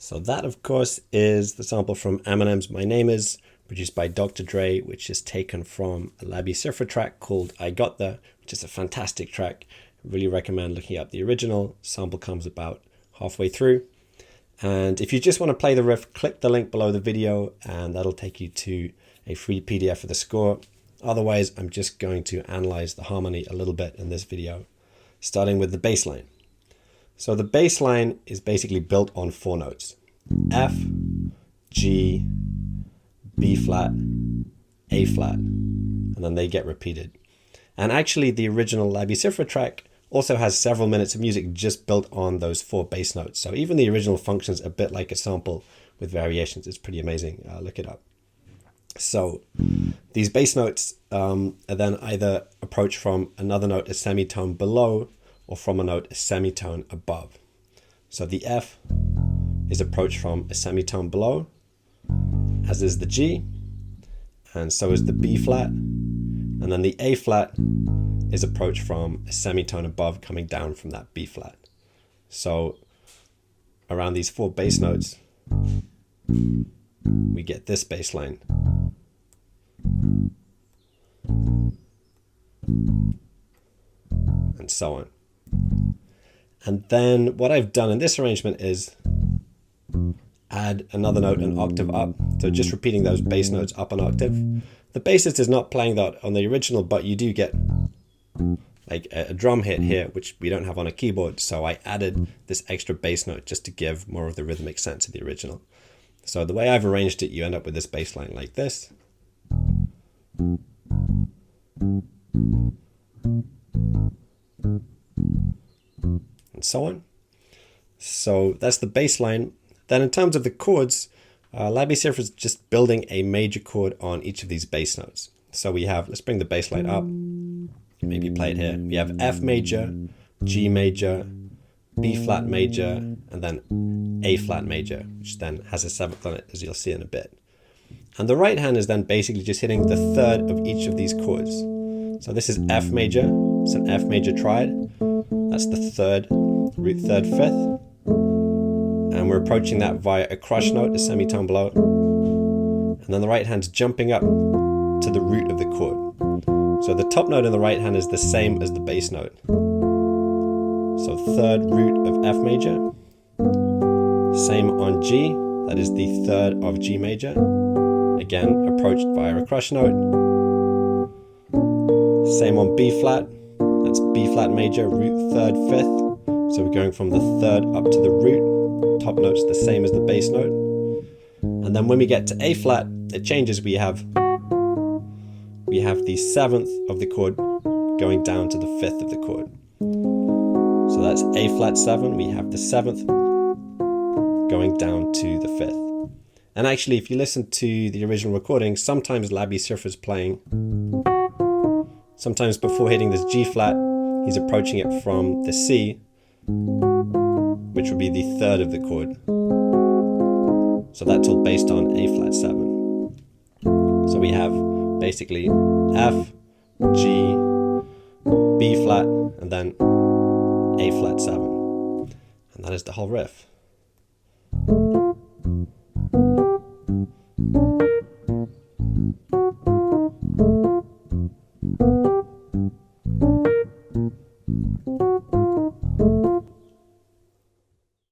So that, of course, is the sample from Eminem's My Name Is, produced by Dr. Dre, which is taken from a Labby Surfer track called I Got There, which is a fantastic track. I really recommend looking up the original. Sample comes about halfway through. And if you just want to play the riff, click the link below the video and that'll take you to a free PDF of the score. Otherwise, I'm just going to analyze the harmony a little bit in this video, starting with the bass line. So the bass line is basically built on 4 notes: F, G, B flat, A flat, and then they get repeated. And actually the original Labby Surfer track also has several minutes of music just built on those 4 bass notes. So even the original functions a bit like a sample with variations. It's pretty amazing. Look it up. So these bass notes are then either approached from another note a semitone below or from a note a semitone above. So the F is approached from a semitone below, as is the G, and so is the B flat, and then the A flat is approached from a semitone above, coming down from that B flat. So around these 4 bass notes, we get this bass line. And so on. And then what I've done in this arrangement is add another note an octave up. So just repeating those bass notes up an octave. The bassist is not playing that on the original, but you do get like a drum hit here, which we don't have on a keyboard. So I added this extra bass note just to give more of the rhythmic sense of the original. So the way I've arranged it, you end up with this bass line like this. And so on. So that's the bass line. Then in terms of the chords, Labby Surfer is just building a major chord on each of these bass notes. So we have, let's bring the bass line up, maybe play it here. We have F major, G major, B flat major, and then A flat major, which then has a 7th on it, as you'll see in a bit. And the right hand is then basically just hitting the 3rd of each of these chords. So this is F major, it's an F major triad. That's the 3rd, root 3rd, 5th. And we're approaching that via a crush note, a semitone below. And then the right hand's jumping up to the root of the chord. So the top note in the right hand is the same as the bass note. So 3rd root of F major. Same on G, that is the 3rd of G major. Again, approached via a crush note. Same on B flat, that's B flat major, root 3rd, 5th. So we're going from the 3rd up to the root. Top note's the same as the bass note. And then when we get to A flat, it changes. We have the 7th of the chord going down to the 5th of the chord. So that's A flat 7. We have the 7th going down to the 5th. And actually, if you listen to the original recording, sometimes Labby Surfer's playing. Sometimes before hitting this G flat, he's approaching it from the C, which would be the 3rd of the chord. So that's all based on A flat 7. So we have basically F, G, B flat, and then A flat 7. And that is the whole riff.